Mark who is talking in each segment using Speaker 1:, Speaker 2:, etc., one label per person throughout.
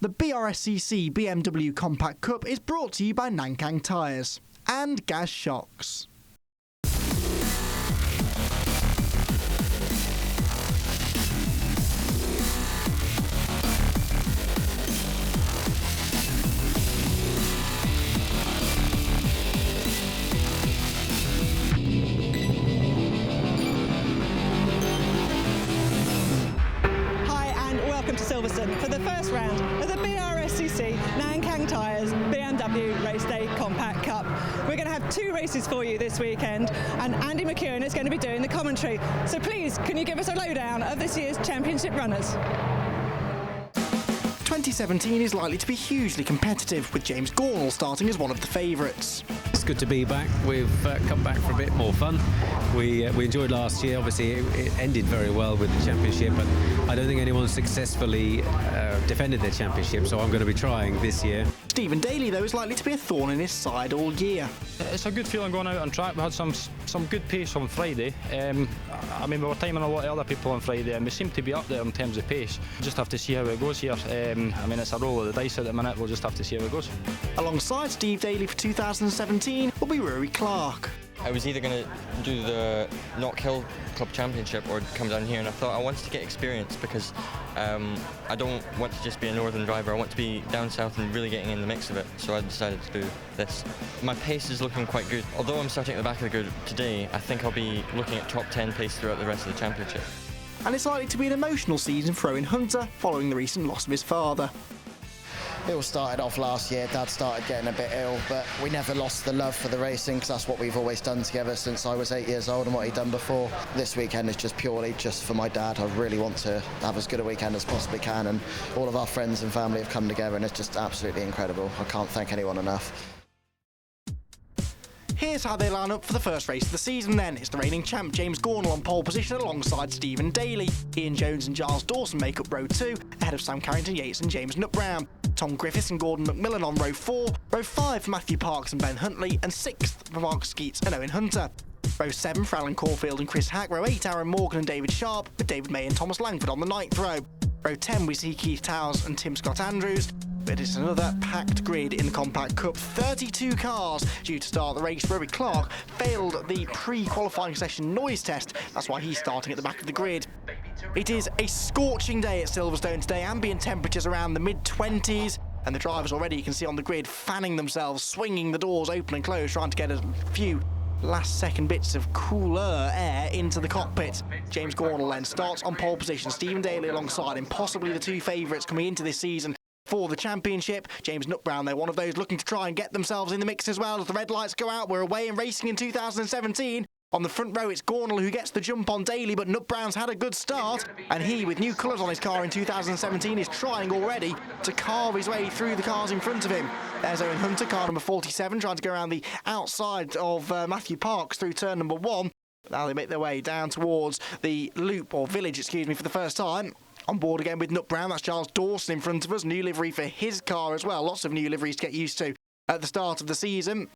Speaker 1: The BRSCC BMW Compact Cup is brought to you by Nankang Tyres and Gas Shocks.
Speaker 2: Welcome to Silverstone for the first round of the BRSCC Nankang Tyres BMW Race Day Compact Cup. We're going to have two races for you this weekend, and Andy McEwan is going to be doing the commentary. So please, can you give us a lowdown of this year's championship runners?
Speaker 1: 2017 is likely to be hugely competitive, with James Gornall starting as one of the favourites.
Speaker 3: It's good to be back. We've come back for a bit more fun. We enjoyed last year. Obviously, it ended very well with the championship, but I don't think anyone successfully defended their championship, so I'm going to be trying this year.
Speaker 1: Stephen Daly, though, is likely to be a thorn in his side all year.
Speaker 4: It's a good feeling going out on track. We had some good pace on Friday. I mean, we were timing a lot of other people on Friday, and we seem to be up there in terms of pace. Just have to see how it goes here. I mean, it's a roll of the dice at the minute. We'll just have to see how it goes.
Speaker 1: Alongside Steve Daly for 2017 will be Rory Clark.
Speaker 5: I was either going to do the Knock Hill Club Championship or come down here, and I thought I wanted to get experience because I don't want to just be a northern driver. I want to be down south and really getting in the mix of it, so I decided to do this. My pace is looking quite good. Although I'm starting at the back of the grid today, I think I'll be looking at top 10 pace throughout the rest of the championship.
Speaker 1: And it's likely to be an emotional season for Owen Hunter following the recent loss of his father.
Speaker 6: It all started off last year. Dad started getting a bit ill, but we never lost the love for the racing because that's what we've always done together since I was 8 years old and what he'd done before. This weekend is just purely just for my dad. I really want to have as good a weekend as possibly can, and all of our friends and family have come together, and it's just absolutely incredible. I can't thank anyone enough.
Speaker 1: Here's how they line up for the first race of the season then. It's the reigning champ James Gornall on pole position alongside Stephen Daly. Ian Jones and Giles Dawson make up row 2, ahead of Sam Carrington Yates and James Nutbrown. Tom Griffiths and Gordon McMillan on row 4, row 5 for Matthew Parks and Ben Huntley, and 6th for Mark Skeets and Owen Hunter. Row 7 for Alan Caulfield and Chris Hack, row 8 Aaron Morgan and David Sharp, with David May and Thomas Langford on the 9th row. Row 10 we see Keith Towers and Tim Scott Andrews. But it's another packed grid in the Compact Cup. 32 cars due to start the race. Rory Clark failed the pre-qualifying session noise test. That's why he's starting at the back of the grid. It is a scorching day at Silverstone today. Ambient temperatures around the mid-20s. And the drivers already, you can see on the grid, fanning themselves, swinging the doors open and closed, trying to get a few last-second bits of cooler air into the cockpit. James Gornall then starts on pole position. Stephen Daly alongside him, possibly the two favourites coming into this season for the championship. James Nutbrown, they're one of those looking to try and get themselves in the mix as well as the red lights go out. We're away and racing in 2017. On the front row, it's Gornall who gets the jump on Daly, but Nutbrown's had a good start, and he, with new colours on his car in 2017, is trying already to carve his way through the cars in front of him. There's Owen Hunter, car number 47, trying to go around the outside of Matthew Parks through turn number 1. Now they make their way down towards the loop, or village, excuse me, for the first time. On board again with Nutbrown, that's Giles Dawson in front of us. New livery for his car as well. Lots of new liveries to get used to at the start of the season.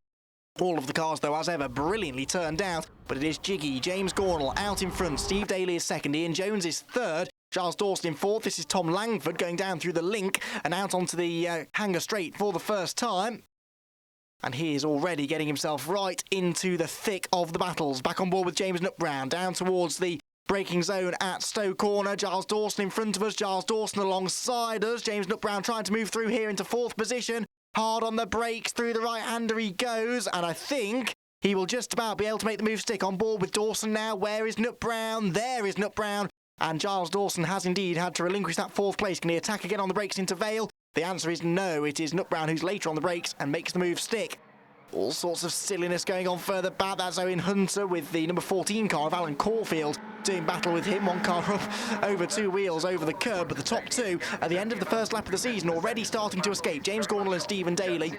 Speaker 1: All of the cars, though, as ever, brilliantly turned out. But it is jiggy. James Gornall out in front. Steve Daly is second. Ian Jones is third. Giles Dawson in fourth. This is Tom Langford going down through the link and out onto the hangar straight for the first time. And he is already getting himself right into the thick of the battles. Back on board with James Nutbrown, down towards the braking zone at Stowe Corner. Giles Dawson in front of us. Giles Dawson alongside us. James Nutbrown trying to move through here into fourth position. Hard on the brakes, through the right-hander he goes, and I think he will just about be able to make the move stick. On board with Dawson now. Where is Nutbrown? There is Nutbrown. And Giles Dawson has indeed had to relinquish that fourth place. Can he attack again on the brakes into Vale? The answer is no. It is Nutbrown who's later on the brakes and makes the move stick. All sorts of silliness going on further back. That's Owen Hunter with the number 14 car of Alan Caulfield doing battle with him. One car up over two wheels over the curb, but the top two at the end of the first lap of the season already starting to escape. James Gornall and Stephen Daly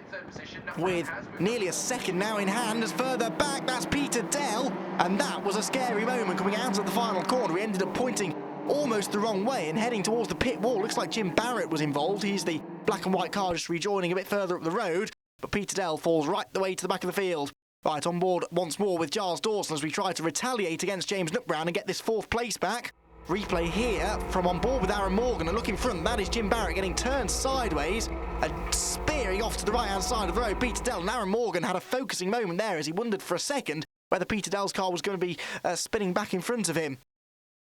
Speaker 1: with nearly a second now in hand. As further back, that's Peter Dell, and that was a scary moment coming out of the final corner. We ended up pointing almost the wrong way and heading towards the pit wall. Looks like Jim Barrett was involved. He's the black and white car just rejoining a bit further up the road. But Peter Dell falls right the way to the back of the field. Right, on board once more with Giles Dawson as we try to retaliate against James Nutbrown and get this fourth place back. Replay here from on board with Aaron Morgan, and look in front, that is Jim Barrett getting turned sideways and spearing off to the right-hand side of the road. Peter Dell and Aaron Morgan had a focusing moment there as he wondered for a second whether Peter Dell's car was going to be spinning back in front of him.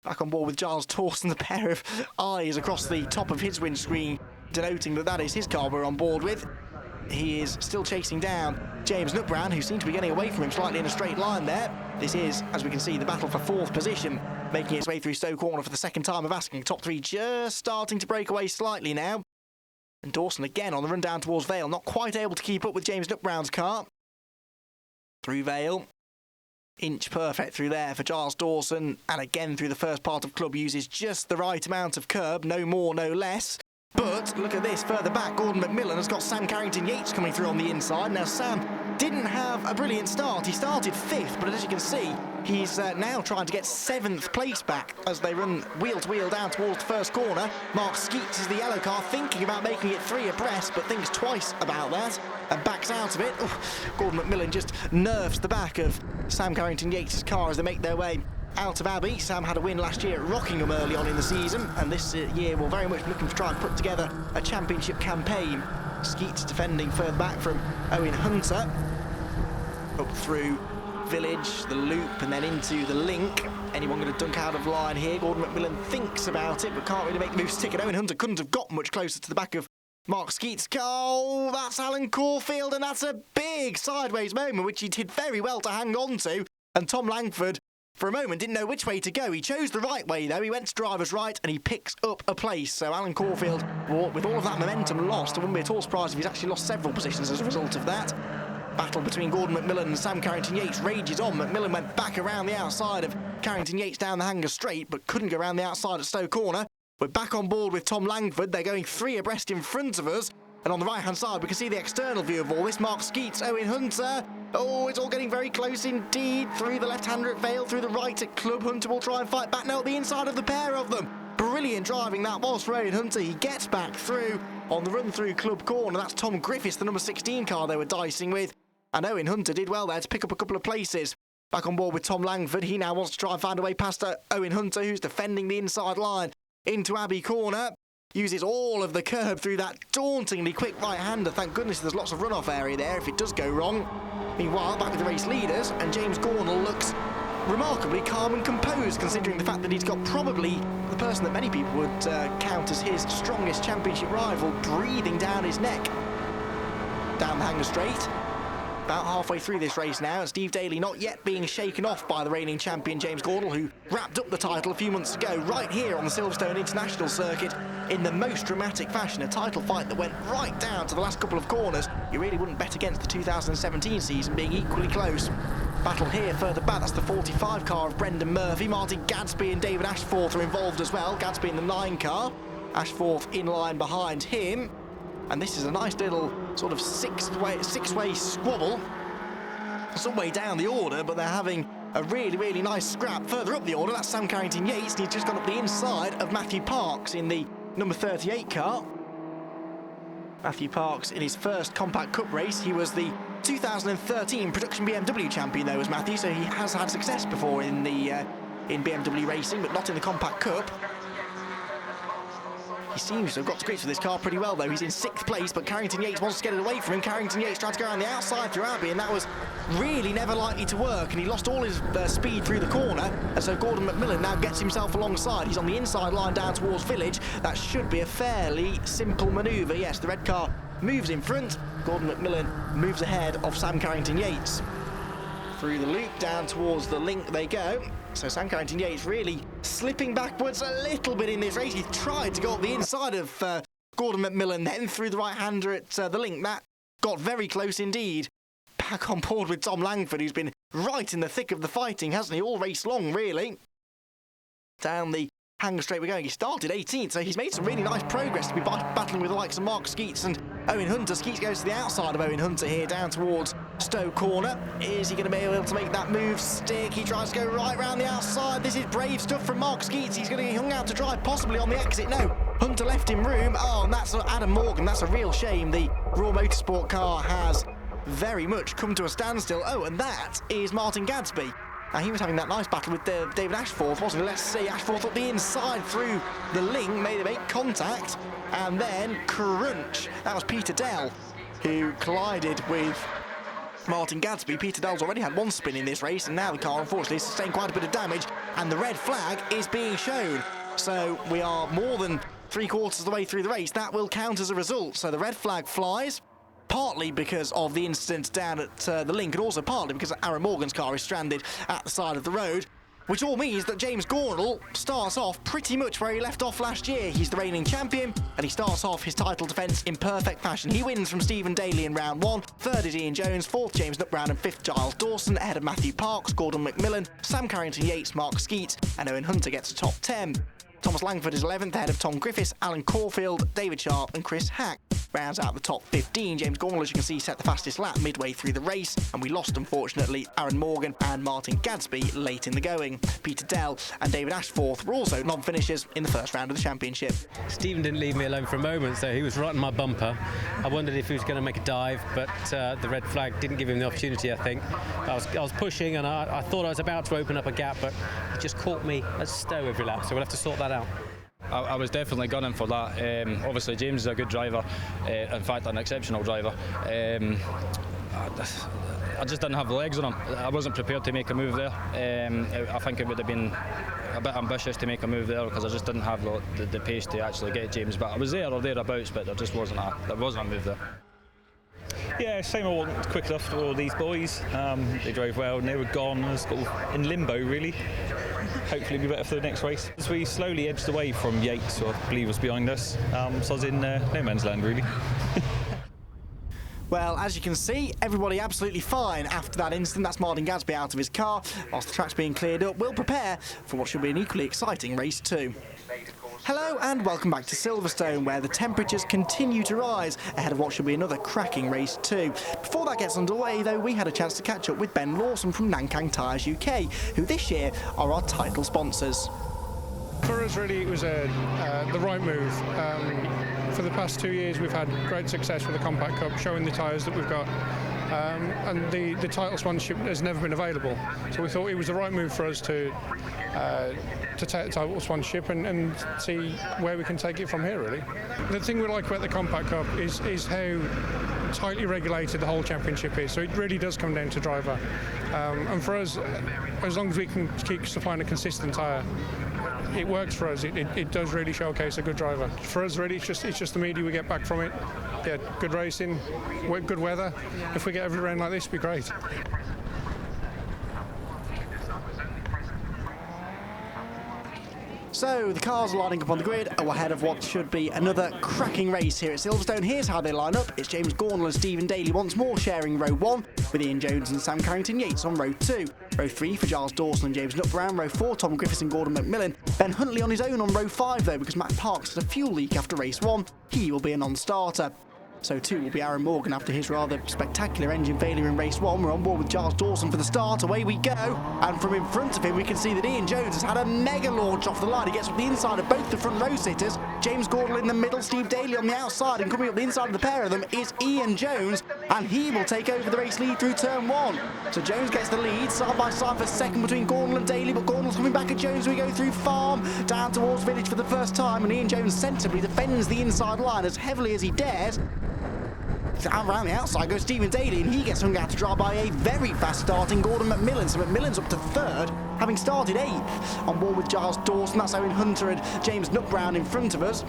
Speaker 1: Back on board with Giles Thorne, the pair of eyes across the top of his windscreen, denoting that that is his car we're on board with. He is still chasing down James Nutbrown, who seemed to be getting away from him slightly in a straight line there. This is, as we can see, the battle for 4th position, making its way through Stowe Corner for the second time of asking. Top 3 just starting to break away slightly now. And Dawson again on the run down towards Vale, not quite able to keep up with James Nutbrown's car. Through Vale. Inch perfect through there for Giles Dawson, and again through the first part of club, uses just the right amount of curb, no more, no less. But look at this, further back, Gordon McMillan has got Sam Carrington-Yates coming through on the inside. Now Sam didn't have a brilliant start, he started 5th, but as you can see, he's now trying to get 7th place back as they run wheel to wheel down towards the first corner. Mark Skeets is the yellow car, thinking about making it 3 abreast, but thinks twice about that and backs out of it. Gordon McMillan just nerves the back of Sam Carrington-Yates' car as they make their way out of Abbey. Sam had a win last year at Rockingham early on in the season, and this year will very much looking to try and put together a championship campaign. Skeets defending further back from Owen Hunter, up through Village, the loop, and then into the link. Anyone going to dunk out of line here? Gordon McMillan thinks about it, but can't really make the move stick, and Owen Hunter couldn't have got much closer to the back of Mark Skeets' car. Oh, that's Alan Caulfield, and that's a big sideways moment, which he did very well to hang on to, and Tom Langford for a moment didn't know which way to go. He chose the right way though, he went to driver's right and he picks up a place. So Alan Caulfield, with all of that momentum lost, I wouldn't be at all surprised if he's actually lost several positions as a result of that. Battle between Gordon McMillan and Sam Carrington-Yates rages on. McMillan went back around the outside of Carrington-Yates down the hanger straight, but couldn't go around the outside at Stowe Corner. We're back on board with Tom Langford. They're going 3 abreast in front of us. And on the right-hand side, we can see the external view of all this. Mark Skeets, Owen Hunter. Oh, it's all getting very close indeed. Through the left-hander at Vale, through the right at Club. Hunter will try and fight back now at the inside of the pair of them. Brilliant driving that was for Owen Hunter. He gets back through on the run-through Club Corner. That's Tom Griffiths, the number 16 car they were dicing with. And Owen Hunter did well there to pick up a couple of places. Back on board with Tom Langford. He now wants to try and find a way past Owen Hunter, who's defending the inside line into Abbey Corner. Uses all of the curb through that dauntingly quick right-hander. Thank goodness there's lots of runoff area there if it does go wrong. Meanwhile, back with the race leaders, and James Gornall looks remarkably calm and composed, considering the fact that he's got probably the person that many people would count as his strongest championship rival breathing down his neck. Down the hanger straight. About halfway through this race now, and Steve Daly not yet being shaken off by the reigning champion James Gornall, who wrapped up the title a few months ago right here on the Silverstone International circuit in the most dramatic fashion, a title fight that went right down to the last couple of corners. You really wouldn't bet against the 2017 season being equally close. Battle here further back, that's the 45 car of Brendan Murphy. Martin Gadsby and David Ashforth are involved as well, Gadsby in the 9 car, Ashforth in line behind him. And this is a nice little sort of six-way squabble. Some way down the order, but they're having a really, really nice scrap. Further up the order, that's Sam Carrington-Yates, and he's just gone up the inside of Matthew Parks in the number 38 car. Matthew Parks in his first Compact Cup race. He was the 2013 production BMW champion though, as Matthew, so he has had success before in BMW racing, but not in the Compact Cup. He seems to have got to grips with this car pretty well though. He's in 6th place, but Carrington-Yates wants to get it away from him. Carrington-Yates tried to go around the outside through Abbey, and that was really never likely to work, and he lost all his speed through the corner, and so Gordon McMillan now gets himself alongside. He's on the inside line down towards Village. That should be a fairly simple manoeuvre. Yes, the red car moves in front. Gordon McMillan moves ahead of Sam Carrington-Yates. Through the loop, down towards the link they go. So Sam Carrington-Yates really slipping backwards a little bit in this race. He tried to go up the inside of Gordon McMillan, then through the right-hander at the link. That got very close indeed. Back on board with Tom Langford, who's been right in the thick of the fighting, hasn't he? All race long, really. Down the hanger straight we're going. He started 18th, so he's made some really nice progress to be battling with the likes of Mark Skeets and Owen Hunter. Skeets goes to the outside of Owen Hunter here, down towards Stowe Corner. Is he going to be able to make that move stick? He tries to go right round the outside. This is brave stuff from Mark Skeets. He's going to be hung out to dry, possibly on the exit. No, Hunter left him room. Oh, and that's Adam Morgan. That's a real shame. The Raw Motorsport car has very much come to a standstill. Oh, and that is Martin Gadsby. He was having that nice battle with David Ashforth, wasn't he? Let's see, Ashforth up the inside through the link, they make contact, and then crunch. That was Peter Dell who collided with Martin Gadsby. Peter Dell's already had one spin in this race, and now the car unfortunately sustained quite a bit of damage, and the red flag is being shown. So we are more than 3/4 of the way through the race. That will count as a result. So the red flag flies, partly because of the incident down at the link, and also partly because Aaron Morgan's car is stranded at the side of the road, which all means that James Gornall starts off pretty much where he left off last year. He's the reigning champion, and he starts off his title defence in perfect fashion. He wins from Stephen Daly in round 1, 3rd is Ian Jones, 4th James Nutbrown, and 5th Giles Dawson, ahead of Matthew Parks, Gordon McMillan, Sam Carrington-Yates, Mark Skeet, and Owen Hunter gets a top 10. Thomas Langford is 11th, ahead of Tom Griffiths, Alan Caulfield, David Sharp and Chris Hack. Rounds out the top 15. James Gornall, as you can see, set the fastest lap midway through the race, and we lost, unfortunately, Aaron Morgan and Martin Gadsby late in the going. Peter Dell and David Ashforth were also non-finishers in the first round of the championship.
Speaker 3: Stephen didn't leave me alone for a moment, so he was right on my bumper. I wondered if he was going to make a dive, but the red flag didn't give him the opportunity, I think. I was pushing, and I thought I was about to open up a gap, but he just caught me at stow every lap, so we'll have to sort that out.
Speaker 4: I was definitely gunning for that. Obviously, James is a good driver, in fact, an exceptional driver. I just didn't have the legs on him. I wasn't prepared to make a move there. I think it would have been a bit ambitious to make a move there because I just didn't have the pace to actually get James. But I was there or thereabouts, but there just wasn't a move there.
Speaker 7: Yeah, shame I wasn't quick enough for all these boys. They drove well and they were gone. I was sort of in limbo, really. Hopefully be better for the next race. As we slowly edged away from Yates, who I believe was behind us, so I was in no man's land, really.
Speaker 1: Well, as you can see, everybody absolutely fine after that incident. That's Martin Gadsby out of his car. Whilst the track's being cleared up, we'll prepare for what should be an equally exciting race 2. Hello and welcome back to Silverstone, where the temperatures continue to rise ahead of what should be another cracking race 2. Before that gets underway, though, we had a chance to catch up with Ben Lawson from Nankang Tyres UK, who this year are our title sponsors.
Speaker 8: For us, really, it was the right move. For the past 2 years, we've had great success with the Compact Cup, showing the tyres that we've got. And the title sponsorship has never been available. So we thought it was the right move for us to take the title sponsorship and see where we can take it from here, really. The thing we like about the Compact Cup is how tightly regulated the whole championship is. So it really does come down to driver. And for us, as long as we can keep supplying a consistent tyre, it works for us. It does really showcase a good driver. For us, really, it's just the media we get back from it. Yeah, good racing, good weather. If we get every round like this, it'd be great.
Speaker 1: So the cars are lining up on the grid ahead of what should be another cracking race here at Silverstone. Here's how they line up. It's James Gornall and Stephen Daly once more sharing row 1, with Ian Jones and Sam Carrington-Yates on row 2. Row 3 for Giles Dawson and James Nutbrown. Row 4, Tom Griffiths and Gordon McMillan. Ben Huntley on his own on row 5 though, because Matt Parks had a fuel leak after race 1. He will be a non-starter. So too will be Aaron Morgan after his rather spectacular engine failure in race 1. We're on board with Giles Dawson for the start. Away we go. And from in front of him, we can see that Ian Jones has had a mega launch off the line. He gets up the inside of both the front row sitters. James Gornall in the middle, Steve Daly on the outside. And coming up the inside of the pair of them is Ian Jones. And he will take over the race lead through turn 1. So Jones gets the lead, side by side for second between Gornall and Daly. But Gornall's coming back at Jones. We go through Farm, down towards Village for the first time. And Ian Jones sensibly defends the inside line as heavily as he dares. Around the outside goes Stephen Daly, and he gets hung out to dry by a very fast starting Gordon McMillan. So McMillan's up to 3rd, having started 8th. On board with Giles Dawson, that's Owen Hunter and James Nutbrown in front of us.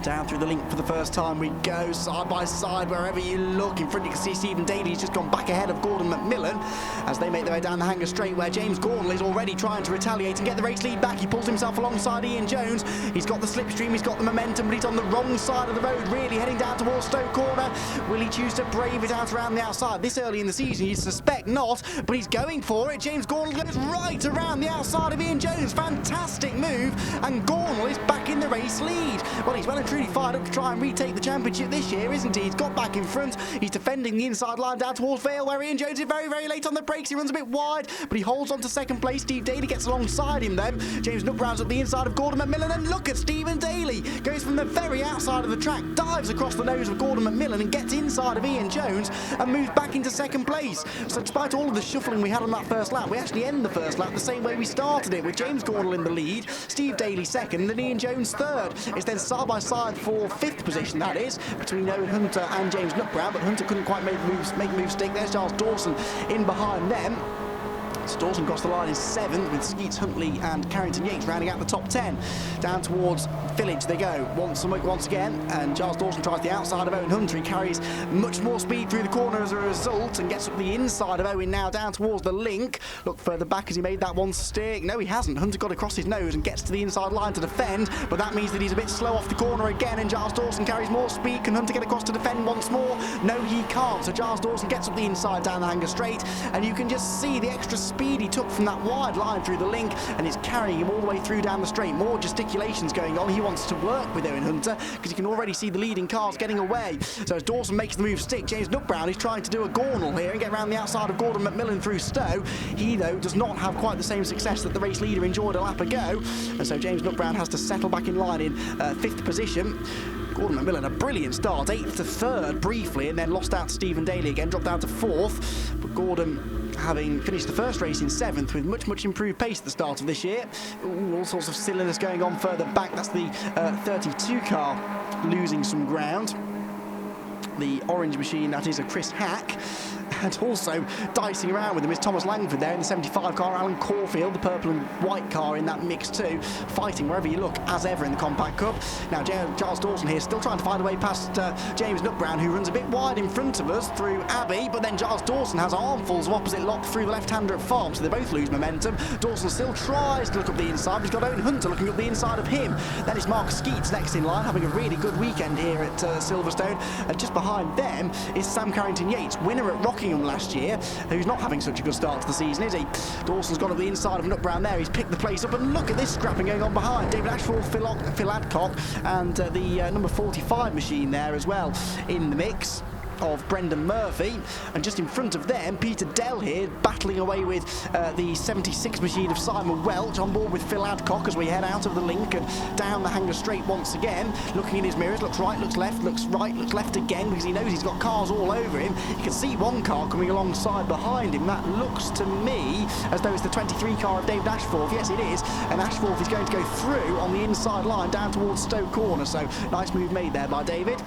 Speaker 1: Down through the link for the first time we go, side by side, wherever you look. In front you can see Stephen Daly's just gone back ahead of Gordon McMillan as they make their way down the hanger straight, where James Gornall is already trying to retaliate and get the race lead back. He pulls himself alongside Ian Jones. He's got the slipstream, he's got the momentum, but he's on the wrong side of the road, really heading down towards Stoke Corner. Will he choose to brave it out around the outside? This early in the season, you'd suspect not, but he's going for it. James Gornall goes right around the outside of Ian Jones. Fantastic move, and Gornall is back in the race lead. Well, he's well and truly fired up to try and retake the championship this year, isn't he? He's got back in front. He's defending the inside line down towards Vale, where Ian Jones is very, very late on the brakes. He runs a bit wide, but he holds on to second place. Steve Daly gets alongside him then. James Nutbrown's at the inside of Gordon McMillan, and look at Stephen Daly. Goes from the very outside of the track, dives across the nose of Gordon McMillan and gets inside of Ian Jones and moves back into second place. So despite all of the shuffling we had on that first lap, we actually end the first lap the same way we started it, with James Gordon in the lead, Steve Daly second, and Ian Jones third. It's then side by side for fifth position, that is, between Owen Hunter and James Nutbrown, but Hunter couldn't quite make moves stick. There's Charles Dawson in behind them. So Dawson crossed the line in seventh, with Skeets, Huntley and Carrington Yates rounding out the top 10. Down towards Village they go once again, and Charles Dawson tries the outside of Owen Hunter. He carries much more speed through the corner as a result and gets up the inside of Owen now down towards the link. Look further back as he made that one stick. No, he hasn't. Hunter got across his nose and gets to the inside line to defend, but that means that he's a bit slow off the corner again, and Charles Dawson carries more speed. Can Hunter get across to defend once more? No, he can't. So Charles Dawson gets up the inside down the hanger straight, and you can just see the extra speed he took from that wide line through the link, and it's carrying him all the way through down the straight. More gesticulations going on. He wants to work with Owen Hunter because you can already see the leading cars getting away. So as Dawson makes the move stick, James Nutbrown is trying to do a Gornal here and get around the outside of Gordon McMillan through Stowe. He, though, does not have quite the same success that the race leader enjoyed a lap ago, and so James Nutbrown has to settle back in line in fifth position. Gordon McMillan, a brilliant start, 8th to 3rd briefly, and then lost out to Stephen Daly again, dropped down to 4th. But Gordon, having finished the first race in 7th with much improved pace at the start of this year. Ooh, all sorts of silliness going on further back. That's the 32 car losing some ground. The orange machine, that is a Chris Hack. And also dicing around with him is Thomas Langford there in the 75 car, Alan Caulfield, the purple and white car in that mix too, fighting wherever you look, as ever in the Compact Cup. Now Charles Dawson here still trying to find a way past James Nutbrown, who runs a bit wide in front of us through Abbey, but then Charles Dawson has armfuls of opposite lock through the left-hander at Farm, so they both lose momentum. Dawson still tries to look up the inside, but he's got Owen Hunter looking up the inside of him. Then it's Mark Skeets next in line, having a really good weekend here at Silverstone, and just behind them is Sam Carrington Yates, winner at Rockingham last year, who's not having such a good start to the season, is he? Dawson's gone up the inside of Nutbrown there. He's picked the place up, and look at this scrapping going on behind. David Ashford, Phil Adcock, and the number 45 machine there as well in the mix of Brendan Murphy, and just in front of them Peter Dell here battling away with the 76 machine of Simon Welch, on board with Phil Adcock as we head out of the link and down the hanger straight once again, looking in his mirrors, looks right, looks left, looks right, looks left again, because he knows he's got cars all over him. You can see one car coming alongside behind him. That looks to me as though it's the 23 car of David Ashforth. Yes, it is, and Ashforth is going to go through on the inside line down towards Stowe Corner, so nice move made there by David.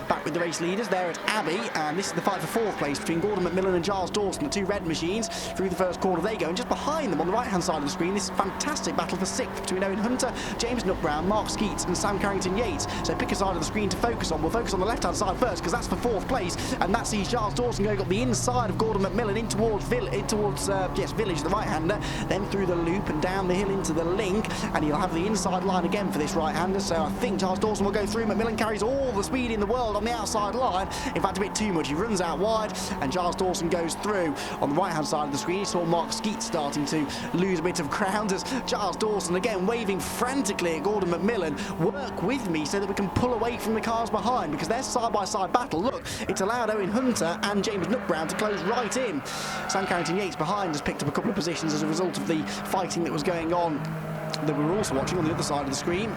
Speaker 1: Back with the race leaders there at Abbey, and this is the fight for 4th place between Gordon McMillan and Charles Dawson, the two red machines. Through the first corner they go, and just behind them on the right hand side of the screen, this fantastic battle for 6th between Owen Hunter, James Nutbrown, Mark Skeets and Sam Carrington Yates. So pick a side of the screen to focus on. We'll focus on the left hand side first, because that's for 4th place, and that sees Charles Dawson going up the inside of Gordon McMillan in towards Village, the right hander, then through the loop and down the hill into the link, and he'll have the inside line again for this right hander. So I think Charles Dawson will go through. McMillan carries all the speed in the world on the outside line, in fact a bit too much. He runs out wide, and Charles Dawson goes through. On the right hand side of the screen you saw Mark Skeets starting to lose a bit of ground as Charles Dawson again waving frantically at Gordon McMillan. Work with me so that we can pull away from the cars behind, because their side by side battle, look, it's allowed Owen Hunter and James Nutbrown to close right in. Sam Carrington Yates behind has picked up a couple of positions as a result of the fighting that was going on that we were also watching on the other side of the screen.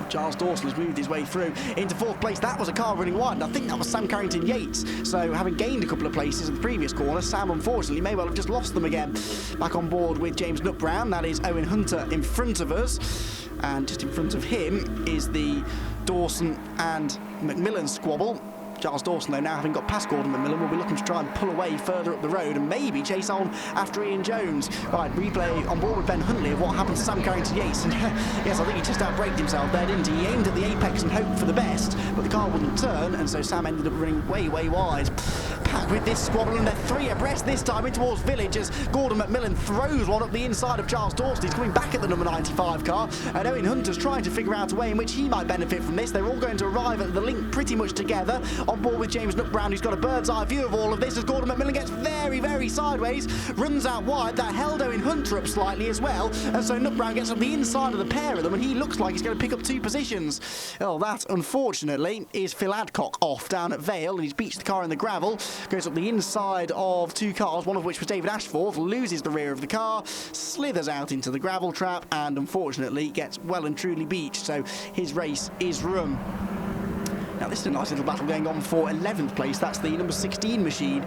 Speaker 1: Charles Dawson has moved his way through into 4th place. That was a car running wide, and I think that was Sam Carrington Yates. So having gained a couple of places in the previous corner, Sam unfortunately may well have just lost them again. Back on board with James Nutbrown, that is Owen Hunter in front of us, and just in front of him is the Dawson and McMillan squabble. Charles Dawson, though, now having got past Gordon McMillan, will be looking to try and pull away further up the road and maybe chase on after Ian Jones. Right, replay on board with Ben Huntley of what happened to Sam Carrington Yates. And yes, I think he just outbraked himself there, didn't he? He aimed at the apex and hoped for the best, but the car wouldn't turn, and so Sam ended up running way wide. Packed with this squabble, and they're 3 abreast this time in towards Village as Gordon McMillan throws one up the inside of Charles Dawson. He's coming back at the number 95 car, and Owen Hunter's trying to figure out a way in which he might benefit from this. They're all going to arrive at the link pretty much together. on board with James Brown, who's got a bird's eye view of all of this as Gordon McMillan gets very, very sideways, runs out wide. That held Owen Hunter up slightly as well, and so Brown gets on the inside of the pair of them, and he looks like he's going to pick up 2 positions. Oh, that, unfortunately, is Phil Adcock off down at Vale, and he's beached the car in the gravel, goes up the inside of 2 cars, one of which was David Ashforth, loses the rear of the car, slithers out into the gravel trap, and unfortunately gets well and truly beached, so his race is run. Now this is a nice little battle going on for 11th place. That's the number 16 machine,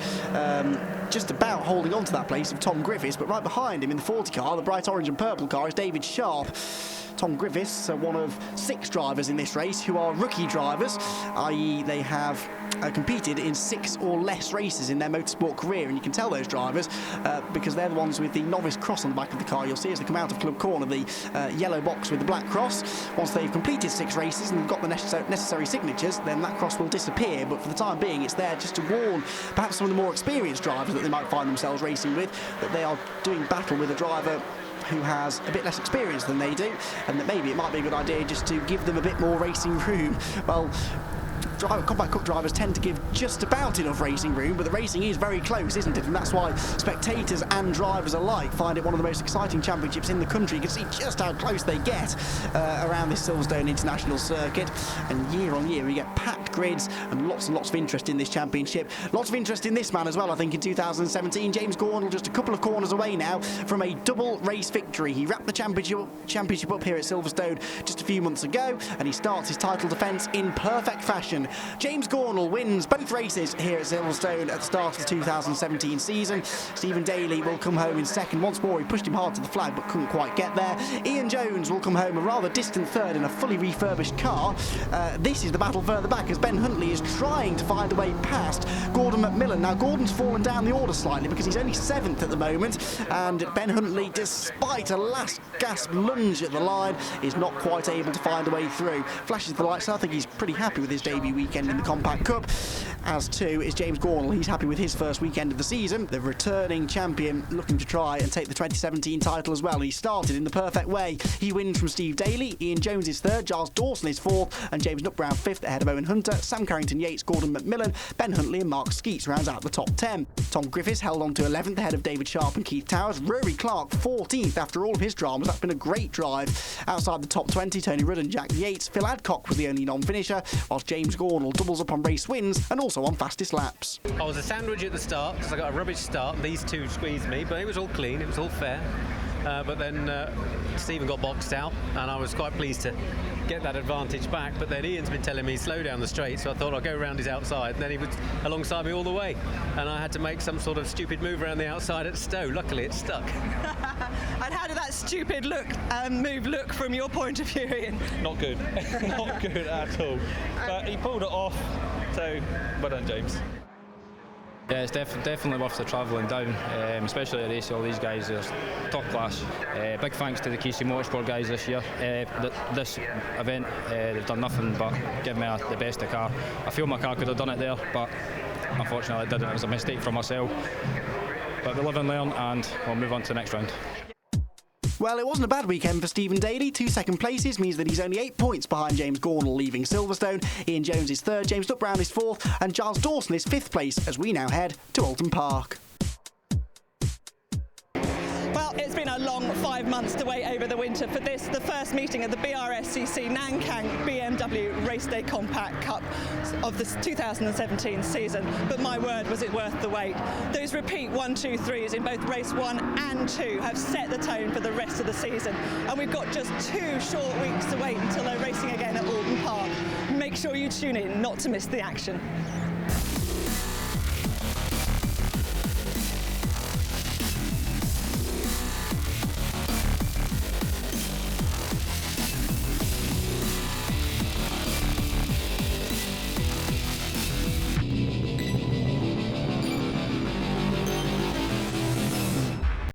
Speaker 1: just about holding on to that place of Tom Griffiths, but right behind him in the 40 car, the bright orange and purple car, is David Sharp. Tom Griffiths, one of 6 drivers in this race who are rookie drivers, i.e. they have competed in 6 or less races in their motorsport career, and you can tell those drivers because they're the ones with the novice cross on the back of the car. You'll see as they come out of Club Corner the yellow box with the black cross. Once they've completed 6 races and got the necessary signatures, then that cross will disappear, but for the time being it's there just to warn perhaps some of the more experienced drivers that they might find themselves racing with that they are doing battle with a driver who has a bit less experience than they do, and that maybe it might be a good idea just to give them a bit more racing room. Well, Compact Cup drivers tend to give just about enough racing room, but the racing is very close, isn't it? And that's why spectators and drivers alike find it one of the most exciting championships in the country. You can see just how close they get around this Silverstone International circuit, and year on year we get packed grids and lots of interest in this championship. Lots of interest in this man as well, I think, in 2017. James Gornall just a couple of corners away now from a double race victory. He wrapped the championship up here at Silverstone just a few months ago, and he starts his title defence in perfect fashion. James Gornall wins both races here at Silverstone at the start of the 2017 season. Stephen Daly will come home in second. Once more, he pushed him hard to the flag but couldn't quite get there. Ian Jones will come home a rather distant third in a fully refurbished car. This is the battle further back as Ben Huntley is trying to find a way past Gordon McMillan. Now, Gordon's fallen down the order slightly because he's only 7th at the moment, and Ben Huntley, despite a last gasp lunge at the line, is not quite able to find a way through. Flashes the lights. I think he's pretty happy with his debut weekend in the Compact Cup, as too is James Gornall. He's happy with his first weekend of the season. The returning champion looking to try and take the 2017 title as well. He started in the perfect way. He wins from Steve Daly. Ian Jones is 3rd, Giles Dawson is 4th, and James Brown 5th ahead of Owen Hunter. Sam Carrington-Yates, Gordon McMillan, Ben Huntley and Mark Skeets rounds out the top 10. Tom Griffiths held on to 11th ahead of David Sharp and Keith Towers. Rory Clark 14th after all of his dramas. That's been a great drive. Outside the top 20, Tony Rudd and Jack Yates. Phil Adcock was the only non-finisher, whilst James Gornall doubles up on race wins and also on fastest laps.
Speaker 3: I was a sandwich at the start because I got a rubbish start. These 2 squeezed me, but it was all clean, it was all fair. But then Stephen got boxed out, and I was quite pleased to get that advantage back. But then Ian's been telling me slow down the straight, so I thought I'll go around his outside, and then he was alongside me all the way, and I had to make some sort of stupid move around the outside at Stowe. Luckily it stuck.
Speaker 2: And how did that stupid move look from your point of view, Ian?
Speaker 7: Not good. Not good at all. But he pulled it off, so well done, James.
Speaker 4: Yeah, it's definitely worth the travelling down, especially to race all these guys. They're top class. Big thanks to the KC Motorsport guys this year. This event, they've done nothing but give me the best of car. I feel my car could have done it there, but unfortunately it didn't. It was a mistake from myself. But we live and learn, and we'll move on to the next round.
Speaker 1: Well, it wasn't a bad weekend for Stephen Daly. 2 second places means that he's only 8 points behind James Gornall leaving Silverstone. Ian Jones is 3rd, James Brown is 4th, and Giles Dawson is 5th place as we now head to Alton Park.
Speaker 2: Well, it's been a long 5 months to wait over the winter for this, the first meeting of the BRSCC Nankang BMW Race Day Compact Cup of the 2017 season. But my word, was it worth the wait. Those repeat 1, 2, 3s in both race 1 and 2 have set the tone for the rest of the season. And we've got just 2 short weeks to wait until they're racing again at Alton Park. Make sure you tune in not to miss the action.